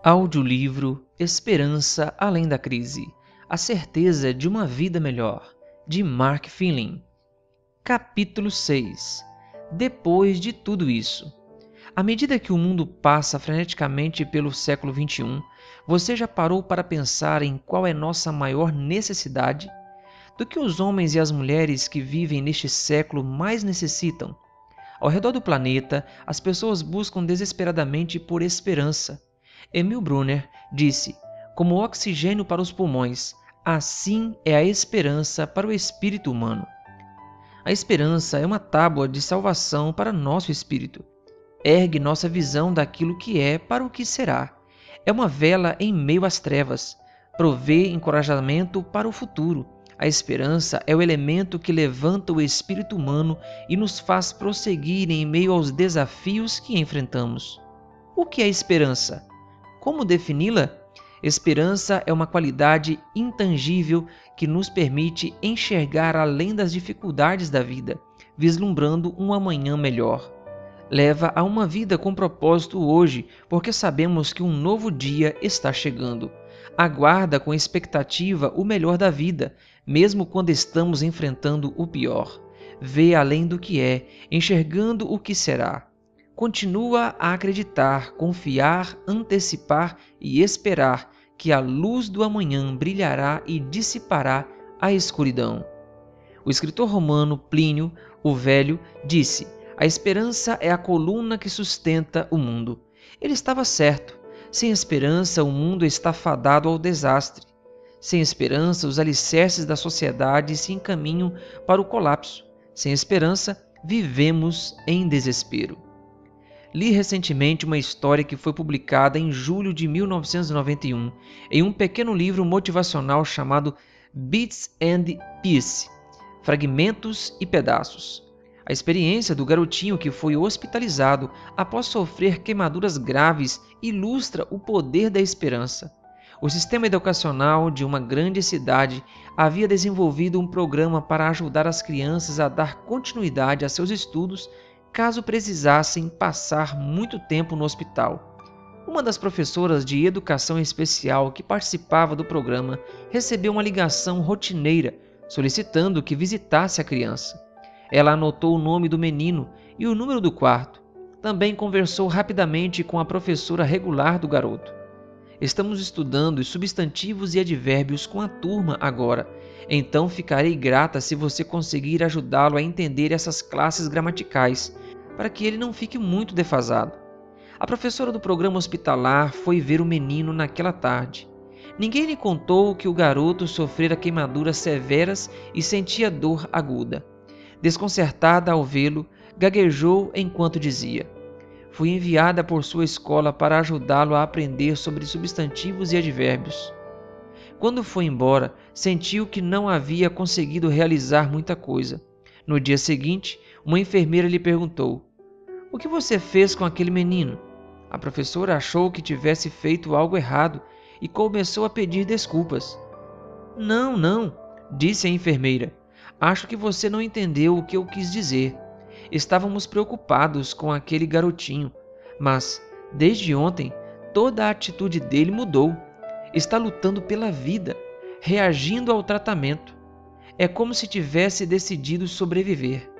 Audiolivro Esperança Além da Crise. A certeza de uma vida melhor, de Mark Finley. Capítulo 6. Depois de tudo isso. À medida que o mundo passa freneticamente pelo século XXI, você já parou para pensar em qual é nossa maior necessidade? Do que os homens e as mulheres que vivem neste século mais necessitam? Ao redor do planeta, as pessoas buscam desesperadamente por esperança. Emil Brunner disse: como o oxigênio para os pulmões, assim é a esperança para o espírito humano. A esperança é uma tábua de salvação para nosso espírito. Ergue nossa visão daquilo que é para o que será. É uma vela em meio às trevas. Provê encorajamento para o futuro. A esperança é o elemento que levanta o espírito humano e nos faz prosseguir em meio aos desafios que enfrentamos. O que é esperança? Como defini-la? Esperança é uma qualidade intangível que nos permite enxergar além das dificuldades da vida, vislumbrando um amanhã melhor. Leva a uma vida com propósito hoje, porque sabemos que um novo dia está chegando. Aguarda com expectativa o melhor da vida, mesmo quando estamos enfrentando o pior. Vê além do que é, enxergando o que será. Continua a acreditar, confiar, antecipar e esperar que a luz do amanhã brilhará e dissipará a escuridão. O escritor romano Plínio, o Velho, disse: a esperança é a coluna que sustenta o mundo. Ele estava certo. Sem esperança, o mundo está fadado ao desastre. Sem esperança, os alicerces da sociedade se encaminham para o colapso. Sem esperança, vivemos em desespero. Li recentemente uma história que foi publicada em julho de 1991 em um pequeno livro motivacional chamado Bits and Pieces, Fragmentos e Pedaços. A experiência do garotinho que foi hospitalizado após sofrer queimaduras graves ilustra o poder da esperança. O sistema educacional de uma grande cidade havia desenvolvido um programa para ajudar as crianças a dar continuidade a seus estudos caso precisassem passar muito tempo no hospital. Uma das professoras de educação especial que participava do programa recebeu uma ligação rotineira solicitando que visitasse a criança. Ela anotou o nome do menino e o número do quarto. Também conversou rapidamente com a professora regular do garoto. Estamos estudando os substantivos e advérbios com a turma agora, então ficarei grata se você conseguir ajudá-lo a entender essas classes gramaticais, para que ele não fique muito defasado. A professora do programa hospitalar foi ver o menino naquela tarde. Ninguém lhe contou que o garoto sofrera queimaduras severas e sentia dor aguda. Desconcertada ao vê-lo, gaguejou enquanto dizia: fui enviada por sua escola para ajudá-lo a aprender sobre substantivos e advérbios. Quando foi embora, sentiu que não havia conseguido realizar muita coisa. No dia seguinte, uma enfermeira lhe perguntou: o que você fez com aquele menino? A professora achou que tivesse feito algo errado e começou a pedir desculpas. Não, disse a enfermeira. Acho que você não entendeu o que eu quis dizer. Estávamos preocupados com aquele garotinho, mas, desde ontem, toda a atitude dele mudou. Está lutando pela vida, reagindo ao tratamento. É como se tivesse decidido sobreviver.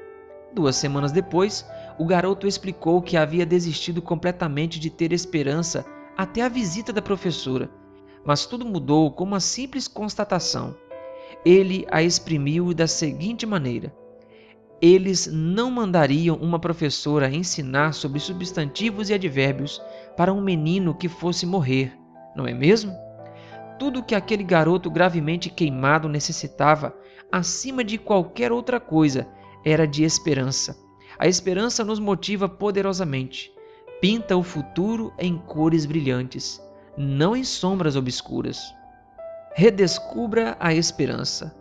2 semanas depois, o garoto explicou que havia desistido completamente de ter esperança até a visita da professora, mas tudo mudou com uma simples constatação. Ele a exprimiu da seguinte maneira: eles não mandariam uma professora ensinar sobre substantivos e advérbios para um menino que fosse morrer, não é mesmo? Tudo que aquele garoto gravemente queimado necessitava, acima de qualquer outra coisa, era de esperança. A esperança nos motiva poderosamente. Pinta o futuro em cores brilhantes, não em sombras obscuras. Redescubra a esperança.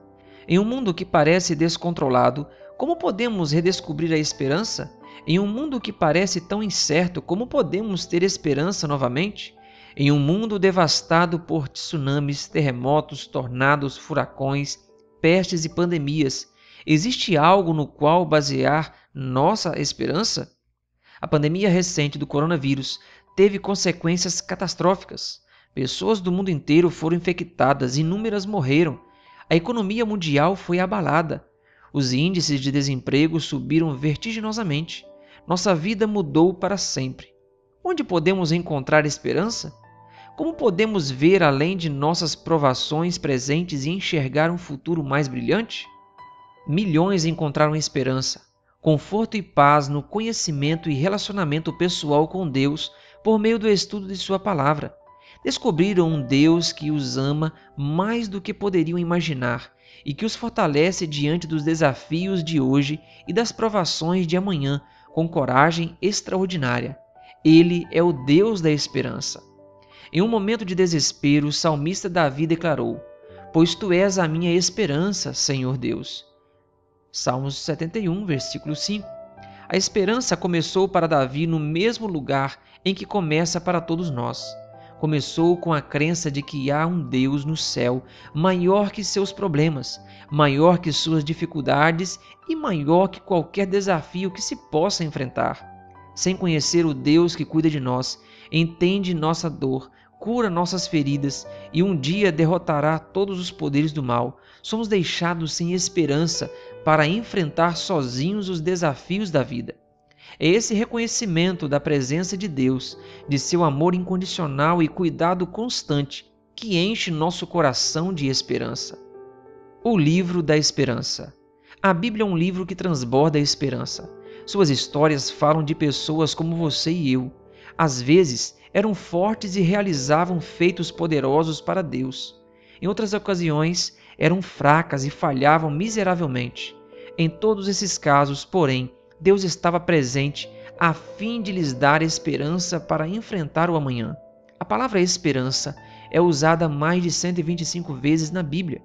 Em um mundo que parece descontrolado, como podemos redescobrir a esperança? Em um mundo que parece tão incerto, como podemos ter esperança novamente? Em um mundo devastado por tsunamis, terremotos, tornados, furacões, pestes e pandemias, existe algo no qual basear nossa esperança? A pandemia recente do coronavírus teve consequências catastróficas. Pessoas do mundo inteiro foram infectadas, inúmeras morreram. A economia mundial foi abalada. Os índices de desemprego subiram vertiginosamente. Nossa vida mudou para sempre. Onde podemos encontrar esperança? Como podemos ver além de nossas provações presentes e enxergar um futuro mais brilhante? Milhões encontraram esperança, conforto e paz no conhecimento e relacionamento pessoal com Deus por meio do estudo de Sua palavra. Descobriram um Deus que os ama mais do que poderiam imaginar e que os fortalece diante dos desafios de hoje e das provações de amanhã com coragem extraordinária. Ele é o Deus da esperança. Em um momento de desespero, o salmista Davi declarou: "Pois tu és a minha esperança, Senhor Deus." Salmos 71, versículo 5. A esperança começou para Davi no mesmo lugar em que começa para todos nós. Começou com a crença de que há um Deus no céu maior que seus problemas, maior que suas dificuldades e maior que qualquer desafio que se possa enfrentar. Sem conhecer o Deus que cuida de nós, entende nossa dor, cura nossas feridas e um dia derrotará todos os poderes do mal, somos deixados sem esperança para enfrentar sozinhos os desafios da vida. É esse reconhecimento da presença de Deus, de seu amor incondicional e cuidado constante, que enche nosso coração de esperança. O livro da esperança. A Bíblia é um livro que transborda a esperança. Suas histórias falam de pessoas como você e eu. Às vezes, eram fortes e realizavam feitos poderosos para Deus. Em outras ocasiões, eram fracas e falhavam miseravelmente. Em todos esses casos, porém, Deus estava presente a fim de lhes dar esperança para enfrentar o amanhã. A palavra esperança é usada mais de 125 vezes na Bíblia.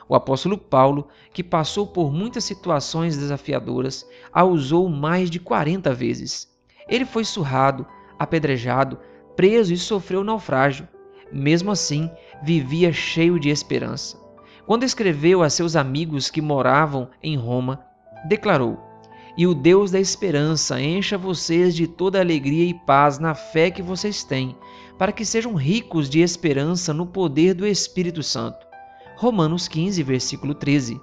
O apóstolo Paulo, que passou por muitas situações desafiadoras, a usou mais de 40 vezes. Ele foi surrado, apedrejado, preso e sofreu naufrágio. Mesmo assim, vivia cheio de esperança. Quando escreveu a seus amigos que moravam em Roma, declarou: "E o Deus da esperança encha vocês de toda alegria e paz na fé que vocês têm, para que sejam ricos de esperança no poder do Espírito Santo." Romanos 15, versículo 13.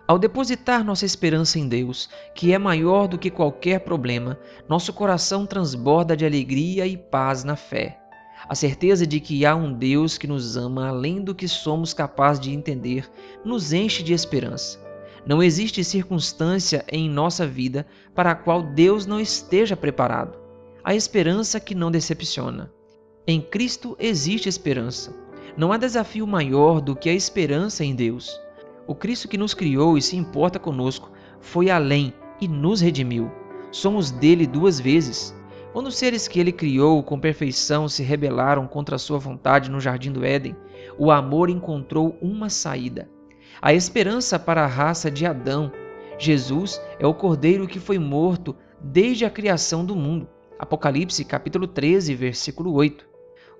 Ao depositar nossa esperança em Deus, que é maior do que qualquer problema, nosso coração transborda de alegria e paz na fé. A certeza de que há um Deus que nos ama além do que somos capazes de entender nos enche de esperança. Não existe circunstância em nossa vida para a qual Deus não esteja preparado. A esperança que não decepciona. Em Cristo existe esperança. Não há desafio maior do que a esperança em Deus. O Cristo que nos criou e se importa conosco foi além e nos redimiu. Somos dele 2 vezes. Quando os seres que ele criou com perfeição se rebelaram contra a sua vontade no Jardim do Éden, o amor encontrou uma saída. A esperança para a raça de Adão. Jesus é o Cordeiro que foi morto desde a criação do mundo. Apocalipse capítulo 13, versículo 8.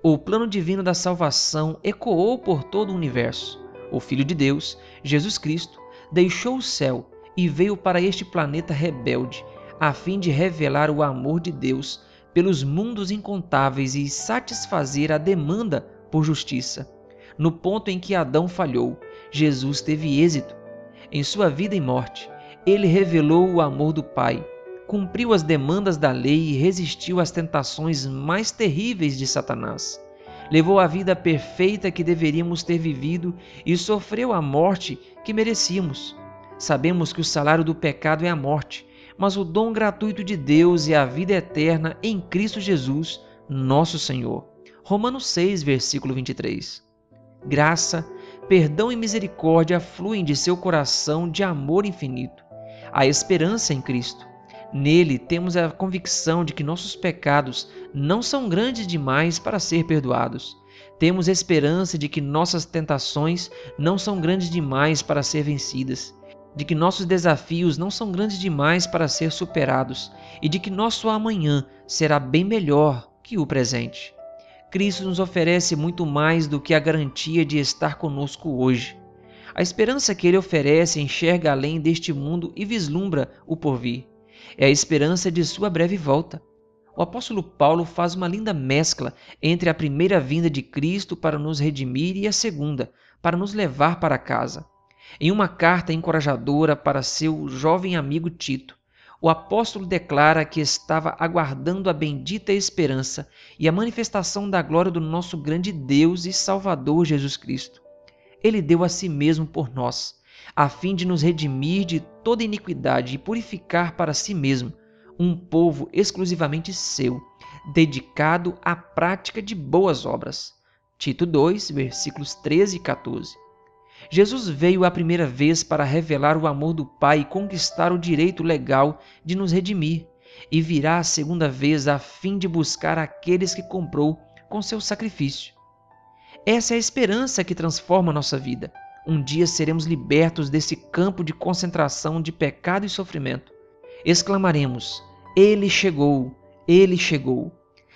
O plano divino da salvação ecoou por todo o universo. O Filho de Deus, Jesus Cristo, deixou o céu e veio para este planeta rebelde, a fim de revelar o amor de Deus pelos mundos incontáveis e satisfazer a demanda por justiça. No ponto em que Adão falhou, Jesus teve êxito. Em sua vida e morte, ele revelou o amor do Pai, cumpriu as demandas da lei e resistiu às tentações mais terríveis de Satanás. Levou a vida perfeita que deveríamos ter vivido e sofreu a morte que merecíamos. Sabemos que o salário do pecado é a morte, mas o dom gratuito de Deus é a vida eterna em Cristo Jesus, nosso Senhor. Romanos 6, versículo 23. Graça, perdão e misericórdia fluem de seu coração de amor infinito. Há esperança em Cristo. Nele temos a convicção de que nossos pecados não são grandes demais para ser perdoados. Temos esperança de que nossas tentações não são grandes demais para ser vencidas, de que nossos desafios não são grandes demais para ser superados e de que nosso amanhã será bem melhor que o presente. Cristo nos oferece muito mais do que a garantia de estar conosco hoje. A esperança que Ele oferece enxerga além deste mundo e vislumbra o porvir. É a esperança de sua breve volta. O apóstolo Paulo faz uma linda mescla entre a primeira vinda de Cristo para nos redimir e a segunda, para nos levar para casa. Em uma carta encorajadora para seu jovem amigo Tito, o apóstolo declara que estava aguardando a bendita esperança e a manifestação da glória do nosso grande Deus e Salvador Jesus Cristo. Ele deu a si mesmo por nós, a fim de nos redimir de toda iniquidade e purificar para si mesmo um povo exclusivamente seu, dedicado à prática de boas obras. Tito 2, versículos 13 e 14. Jesus veio a primeira vez para revelar o amor do Pai e conquistar o direito legal de nos redimir, e virá a segunda vez a fim de buscar aqueles que comprou com seu sacrifício. Essa é a esperança que transforma nossa vida. Um dia seremos libertos desse campo de concentração de pecado e sofrimento. Exclamaremos: Ele chegou! Ele chegou!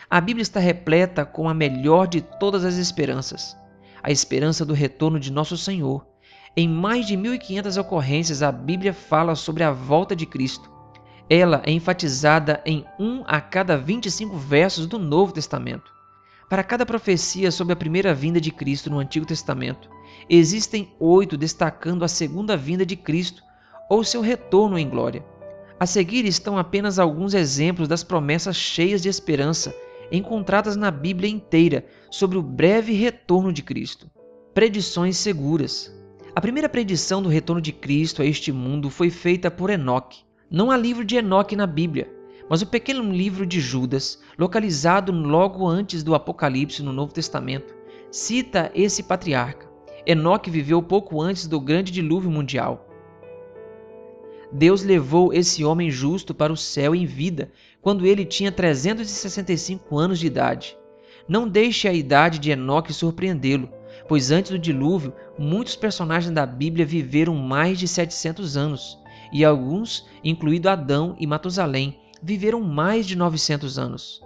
A Bíblia está repleta com a melhor de todas as esperanças, a esperança do retorno de nosso Senhor. Em mais de 1.500 ocorrências, a Bíblia fala sobre a volta de Cristo. Ela é enfatizada em 1 a cada 25 versos do Novo Testamento. Para cada profecia sobre a primeira vinda de Cristo no Antigo Testamento, existem 8 destacando a segunda vinda de Cristo ou seu retorno em glória. A seguir estão apenas alguns exemplos das promessas cheias de esperança encontradas na Bíblia inteira sobre o breve retorno de Cristo. Predições seguras. A primeira predição do retorno de Cristo a este mundo foi feita por Enoque. Não há livro de Enoque na Bíblia, mas o pequeno livro de Judas, localizado logo antes do Apocalipse no Novo Testamento, cita esse patriarca. Enoque viveu pouco antes do grande dilúvio mundial. Deus levou esse homem justo para o céu em vida, quando ele tinha 365 anos de idade. Não deixe a idade de Enoque surpreendê-lo, pois antes do dilúvio, muitos personagens da Bíblia viveram mais de 700 anos, e alguns, incluindo Adão e Matusalém, viveram mais de 900 anos.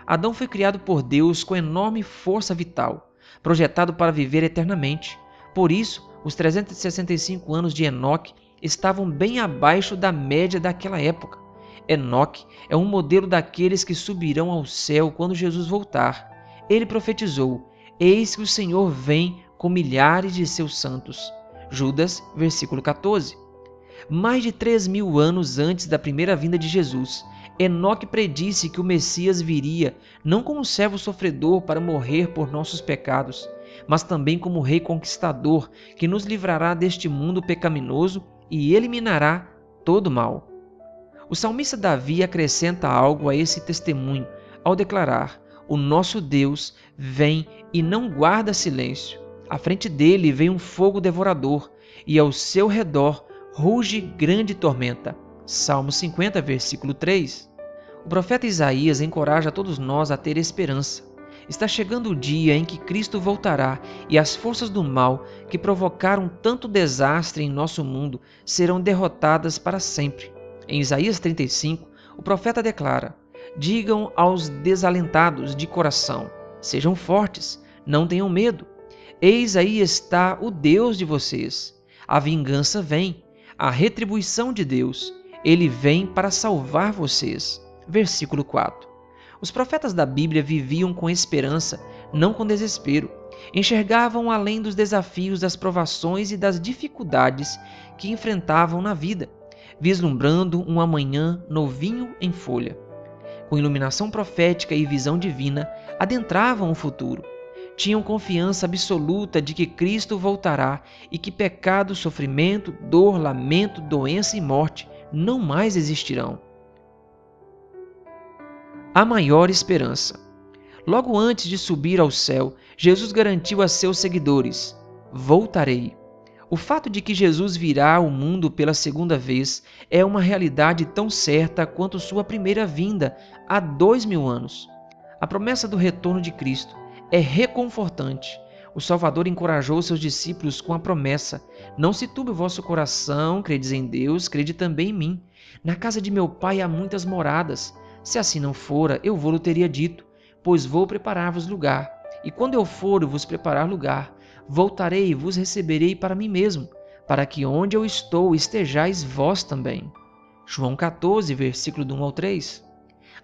Adão foi criado por Deus com enorme força vital, projetado para viver eternamente. Por isso, os 365 anos de Enoque estavam bem abaixo da média daquela época. Enoque é um modelo daqueles que subirão ao céu quando Jesus voltar. Ele profetizou: Eis que o Senhor vem com milhares de seus santos. Judas, versículo 14. Mais de 3.000 anos antes da primeira vinda de Jesus, Enoque predisse que o Messias viria não como um servo sofredor para morrer por nossos pecados, mas também como rei conquistador que nos livrará deste mundo pecaminoso e eliminará todo o mal. O salmista Davi acrescenta algo a esse testemunho ao declarar: O nosso Deus vem e não guarda silêncio. À frente dele vem um fogo devorador e ao seu redor ruge grande tormenta. Salmo 50, versículo 3. O profeta Isaías encoraja todos nós a ter esperança. Está chegando o dia em que Cristo voltará e as forças do mal que provocaram tanto desastre em nosso mundo serão derrotadas para sempre. Em Isaías 35, o profeta declara: Digam aos desalentados de coração: Sejam fortes, não tenham medo. Eis aí está o Deus de vocês. A vingança vem, a retribuição de Deus. Ele vem para salvar vocês. Versículo 4. Os profetas da Bíblia viviam com esperança, não com desespero. Enxergavam além dos desafios, das provações e das dificuldades que enfrentavam na vida, vislumbrando um amanhã novinho em folha. Com iluminação profética e visão divina, adentravam o futuro. Tinham confiança absoluta de que Cristo voltará e que pecado, sofrimento, dor, lamento, doença e morte não mais existirão. A maior esperança. Logo antes de subir ao céu, Jesus garantiu a seus seguidores: Voltarei. O fato de que Jesus virá ao mundo pela segunda vez é uma realidade tão certa quanto sua primeira vinda há 2.000 anos. A promessa do retorno de Cristo é reconfortante. O Salvador encorajou seus discípulos com a promessa: Não se turbe o vosso coração, credes em Deus, crede também em mim. Na casa de meu Pai há muitas moradas. Se assim não fora, eu vou-lo teria dito, pois vou preparar-vos lugar. E quando eu for vos preparar lugar, voltarei e vos receberei para mim mesmo, para que onde eu estou estejais vós também. João 14, versículo do 1 ao 3.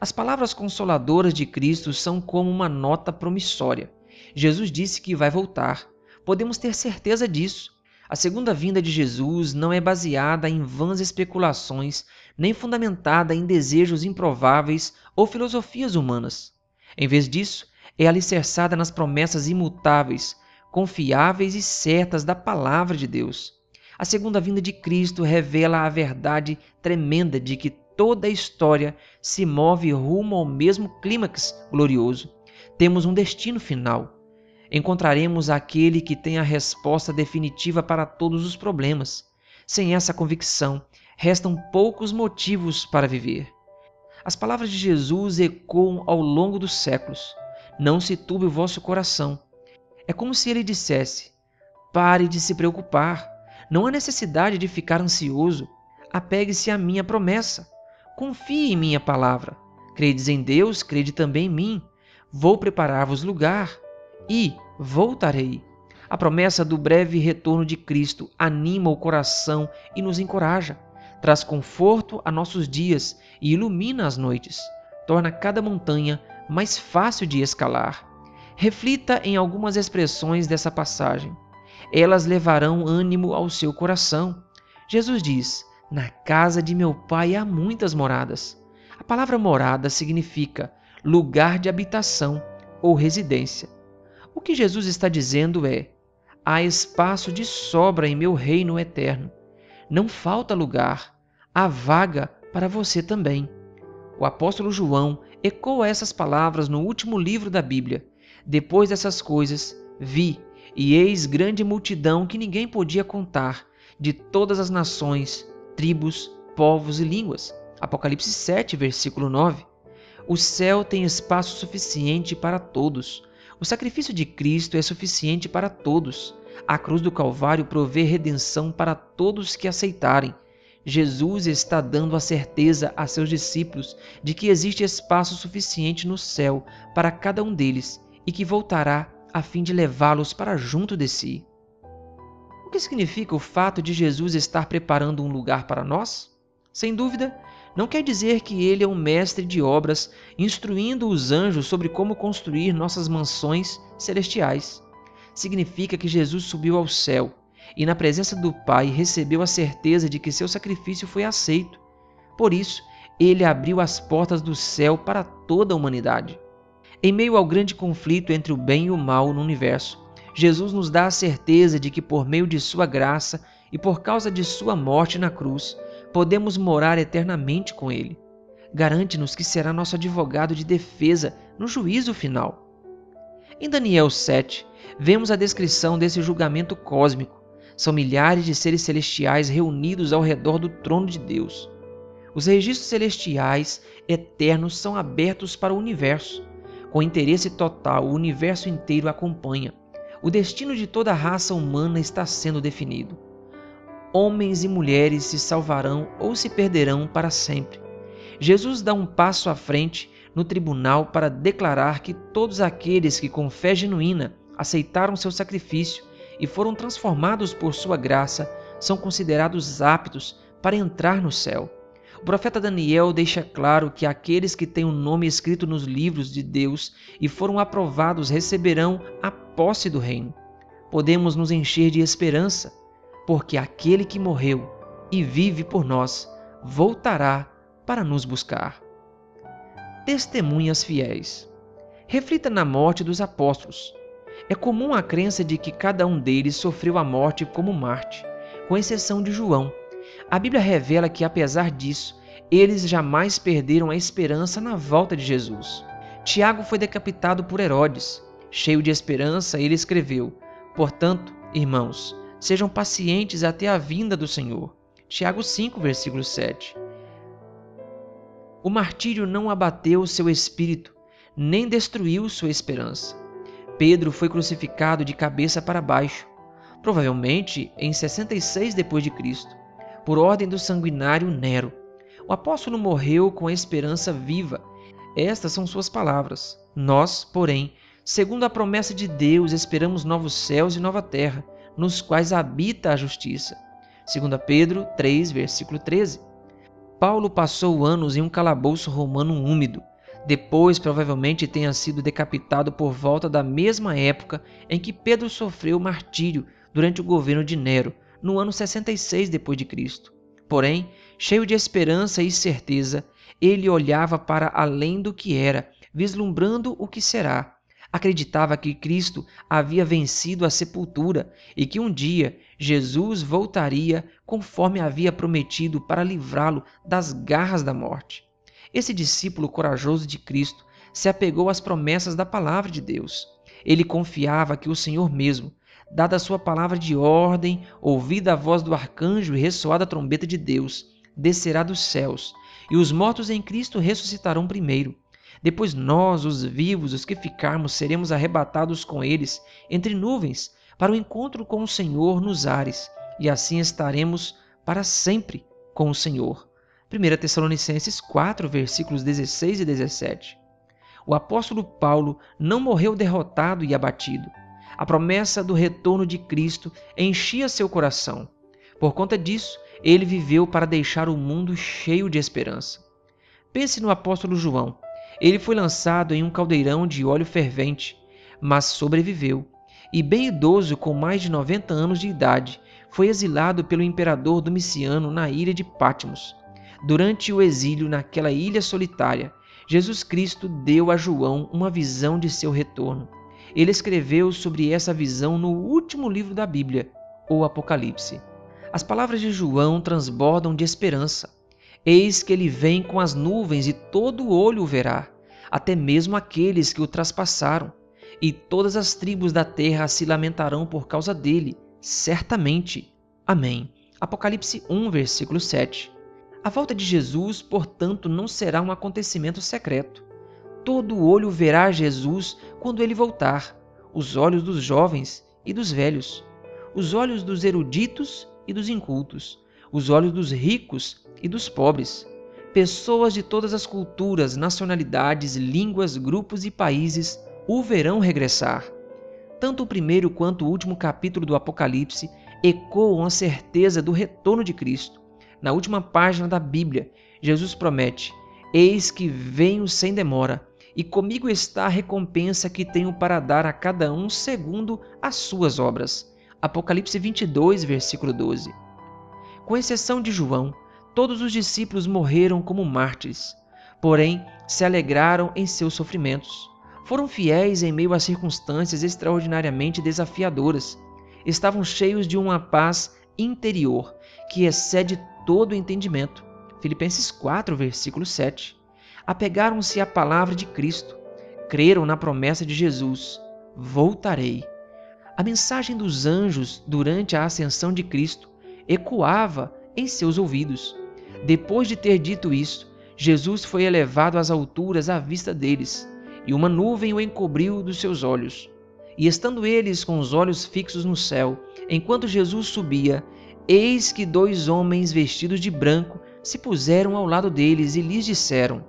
As palavras consoladoras de Cristo são como uma nota promissória. Jesus disse que vai voltar. Podemos ter certeza disso. A segunda vinda de Jesus não é baseada em vãs especulações, nem fundamentada em desejos improváveis ou filosofias humanas. Em vez disso, é alicerçada nas promessas imutáveis, confiáveis e certas da Palavra de Deus. A segunda vinda de Cristo revela a verdade tremenda de que toda a história se move rumo ao mesmo clímax glorioso. Temos um destino final. Encontraremos aquele que tem a resposta definitiva para todos os problemas. Sem essa convicção, restam poucos motivos para viver. As palavras de Jesus ecoam ao longo dos séculos. Não se turbe o vosso coração. É como se ele dissesse: pare de se preocupar. Não há necessidade de ficar ansioso. Apegue-se à minha promessa. Confie em minha palavra. Credes em Deus, crede também em mim. Vou preparar-vos lugar e voltarei. A promessa do breve retorno de Cristo anima o coração e nos encoraja. Traz conforto a nossos dias e ilumina as noites. Torna cada montanha mais fácil de escalar. Reflita em algumas expressões dessa passagem. Elas levarão ânimo ao seu coração. Jesus diz: na casa de meu Pai há muitas moradas. A palavra morada significa lugar de habitação ou residência. O que Jesus está dizendo é: há espaço de sobra em meu reino eterno. Não falta lugar, há vaga para você também. O apóstolo João ecoa essas palavras no último livro da Bíblia. Depois dessas coisas, vi, e eis grande multidão que ninguém podia contar, de todas as nações, tribos, povos e línguas. Apocalipse 7, versículo 9. O céu tem espaço suficiente para todos. O sacrifício de Cristo é suficiente para todos. A cruz do Calvário provê redenção para todos que aceitarem. Jesus está dando a certeza a seus discípulos de que existe espaço suficiente no céu para cada um deles e que voltará a fim de levá-los para junto de si. O que significa o fato de Jesus estar preparando um lugar para nós? Sem dúvida, não quer dizer que ele é um mestre de obras instruindo os anjos sobre como construir nossas mansões celestiais. Significa que Jesus subiu ao céu e, na presença do Pai, recebeu a certeza de que seu sacrifício foi aceito. Por isso, ele abriu as portas do céu para toda a humanidade. Em meio ao grande conflito entre o bem e o mal no universo, Jesus nos dá a certeza de que, por meio de sua graça e por causa de sua morte na cruz, podemos morar eternamente com ele. Garante-nos que será nosso advogado de defesa no juízo final. Em Daniel 7, vemos a descrição desse julgamento cósmico. São milhares de seres celestiais reunidos ao redor do trono de Deus. Os registros celestiais eternos são abertos para o universo. Com interesse total, o universo inteiro acompanha. O destino de toda a raça humana está sendo definido. Homens e mulheres se salvarão ou se perderão para sempre. Jesus dá um passo à frente no tribunal para declarar que todos aqueles que com fé genuína aceitaram seu sacrifício e foram transformados por sua graça são considerados aptos para entrar no céu. O profeta Daniel deixa claro que aqueles que têm o nome escrito nos livros de Deus e foram aprovados receberão a posse do reino. Podemos nos encher de esperança, porque aquele que morreu e vive por nós voltará para nos buscar. Testemunhas fiéis. Reflita na morte dos apóstolos. É comum a crença de que cada um deles sofreu a morte como Marte, com exceção de João. A Bíblia revela que, apesar disso, eles jamais perderam a esperança na volta de Jesus. Tiago foi decapitado por Herodes. Cheio de esperança, ele escreveu: portanto, irmãos, sejam pacientes até a vinda do Senhor. Tiago 5, versículo 7. O martírio não abateu seu espírito, nem destruiu sua esperança. Pedro foi crucificado de cabeça para baixo, provavelmente em 66 d.C., por ordem do sanguinário Nero. O apóstolo morreu com a esperança viva. Estas são suas palavras. Nós, porém, segundo a promessa de Deus, esperamos novos céus e nova terra, nos quais habita a justiça. 2 Pedro 3, versículo 13. Paulo passou anos em um calabouço romano úmido, Depois, provavelmente, tenha sido decapitado por volta da mesma época em que Pedro sofreu martírio durante o governo de Nero, no ano 66 d.C. Porém, cheio de esperança e certeza, ele olhava para além do que era, vislumbrando o que será. Acreditava que Cristo havia vencido a sepultura e que um dia Jesus voltaria conforme havia prometido para livrá-lo das garras da morte. Esse discípulo corajoso de Cristo se apegou às promessas da palavra de Deus. Ele confiava que o Senhor mesmo, dada a sua palavra de ordem, ouvida a voz do arcanjo e ressoada a trombeta de Deus, descerá dos céus, e os mortos em Cristo ressuscitarão primeiro. Depois nós, os vivos, os que ficarmos, seremos arrebatados com eles entre nuvens para o encontro com o Senhor nos ares, e assim estaremos para sempre com o Senhor. 1 Tessalonicenses 4, versículos 16 e 17. O apóstolo Paulo não morreu derrotado e abatido. A promessa do retorno de Cristo enchia seu coração. Por conta disso, ele viveu para deixar o mundo cheio de esperança. Pense no apóstolo João. Ele foi lançado em um caldeirão de óleo fervente, mas sobreviveu. E bem idoso, com mais de 90 anos de idade, foi exilado pelo imperador Domiciano na ilha de Patmos. Durante o exílio naquela ilha solitária, Jesus Cristo deu a João uma visão de seu retorno. Ele escreveu sobre essa visão no último livro da Bíblia, o Apocalipse. As palavras de João transbordam de esperança. Eis que ele vem com as nuvens e todo olho o verá, até mesmo aqueles que o traspassaram, e todas as tribos da terra se lamentarão por causa dele, certamente. Amém. Apocalipse 1, versículo 7. A volta de Jesus, portanto, não será um acontecimento secreto. Todo olho verá Jesus quando ele voltar, os olhos dos jovens e dos velhos, os olhos dos eruditos e dos incultos, os olhos dos ricos e dos pobres. Pessoas de todas as culturas, nacionalidades, línguas, grupos e países o verão regressar. Tanto o primeiro quanto o último capítulo do Apocalipse ecoam a certeza do retorno de Cristo. Na última página da Bíblia, Jesus promete: eis que venho sem demora, e comigo está a recompensa que tenho para dar a cada um segundo as suas obras. Apocalipse 22, versículo 12. Com exceção de João, todos os discípulos morreram como mártires, porém se alegraram em seus sofrimentos. Foram fiéis em meio a circunstâncias extraordinariamente desafiadoras. Estavam cheios de uma paz interior que excede todo o entendimento. Filipenses 4, versículo 7. Apegaram-se à palavra de Cristo. Creram na promessa de Jesus: voltarei. A mensagem dos anjos durante a ascensão de Cristo ecoava em seus ouvidos. Depois de ter dito isso, Jesus foi elevado às alturas à vista deles, e uma nuvem o encobriu dos seus olhos. E estando eles com os olhos fixos no céu, enquanto Jesus subia, eis que 2 homens vestidos de branco se puseram ao lado deles e lhes disseram: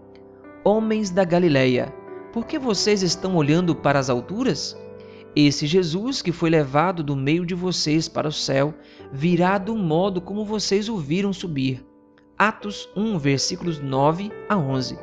homens da Galileia, por que vocês estão olhando para as alturas? Esse Jesus que foi levado do meio de vocês para o céu, virá do modo como vocês o viram subir. Atos 1, versículos 9 a 11.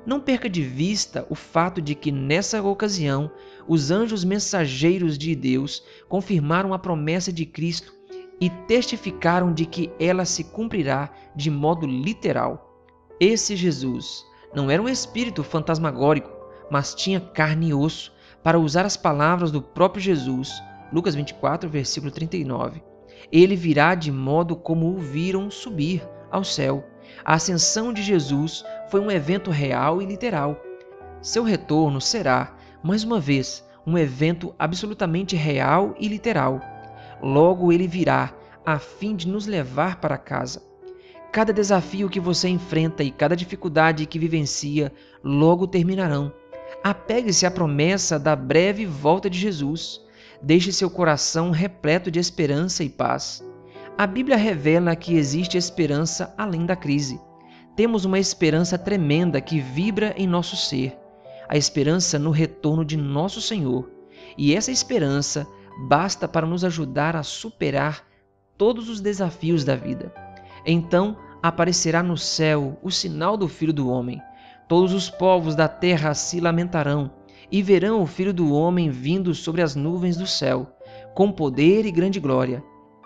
Não perca de vista o fato de que, nessa ocasião, os anjos mensageiros de Deus confirmaram a promessa de Cristo e testificaram de que ela se cumprirá de modo literal. Esse Jesus não era um espírito fantasmagórico, mas tinha carne e osso, para usar as palavras do próprio Jesus. Lucas 24, versículo 39. Ele virá de modo como o viram subir ao céu. A ascensão de Jesus foi um evento real e literal. Seu retorno será, mais uma vez, um evento absolutamente real e literal. Logo ele virá, a fim de nos levar para casa. Cada desafio que você enfrenta e cada dificuldade que vivencia logo terminarão. Apegue-se à promessa da breve volta de Jesus. Deixe seu coração repleto de esperança e paz. A Bíblia revela que existe esperança além da crise. Temos uma esperança tremenda que vibra em nosso ser. A esperança no retorno de nosso Senhor. E essa esperança basta para nos ajudar a superar todos os desafios da vida. Então aparecerá no céu o sinal do Filho do Homem. Todos os povos da terra se lamentarão e verão o Filho do Homem vindo sobre as nuvens do céu, com poder e grande glória.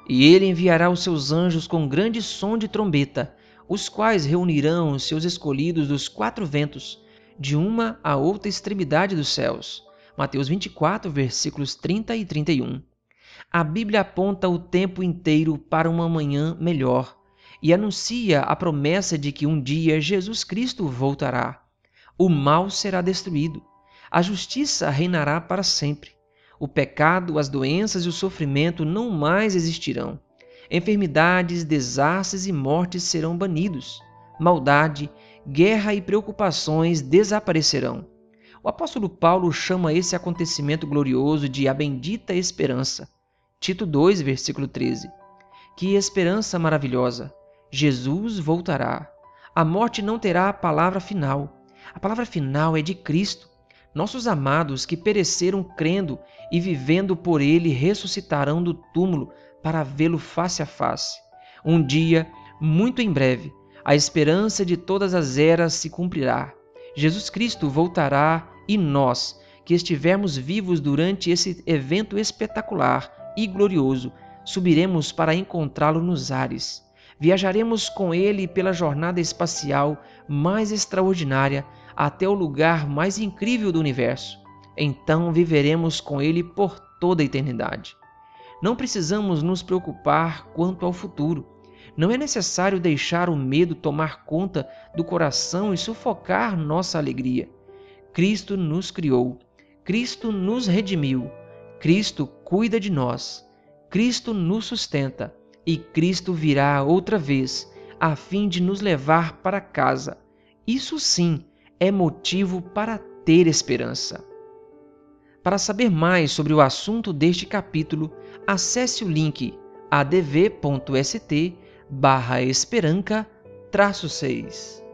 E ele enviará os seus anjos com grande som de trombeta, os quais reunirão os seus escolhidos dos quatro ventos, de uma a outra extremidade dos céus. Mateus 24, versículos 30 e 31. A Bíblia aponta o tempo inteiro para uma manhã melhor e anuncia a promessa de que um dia Jesus Cristo voltará. O mal será destruído, a justiça reinará para sempre. O pecado, as doenças e o sofrimento não mais existirão. Enfermidades, desastres e mortes serão banidos. Maldade, guerra e preocupações desaparecerão. O apóstolo Paulo chama esse acontecimento glorioso de a bendita esperança. Tito 2, versículo 13. Que esperança maravilhosa! Jesus voltará. A morte não terá a palavra final. A palavra final é de Cristo. Nossos amados que pereceram crendo e vivendo por Ele ressuscitarão do túmulo para vê-lo face a face. Um dia, muito em breve, a esperança de todas as eras se cumprirá. Jesus Cristo voltará e nós, que estivermos vivos durante esse evento espetacular e glorioso, subiremos para encontrá-lo nos ares. Viajaremos com Ele pela jornada espacial mais extraordinária até o lugar mais incrível do universo. Então viveremos com Ele por toda a eternidade. Não precisamos nos preocupar quanto ao futuro. Não é necessário deixar o medo tomar conta do coração e sufocar nossa alegria. Cristo nos criou, Cristo nos redimiu, Cristo cuida de nós, Cristo nos sustenta e Cristo virá outra vez a fim de nos levar para casa. Isso sim é motivo para ter esperança. Para saber mais sobre o assunto deste capítulo, acesse o link adv.st/esperanca-6.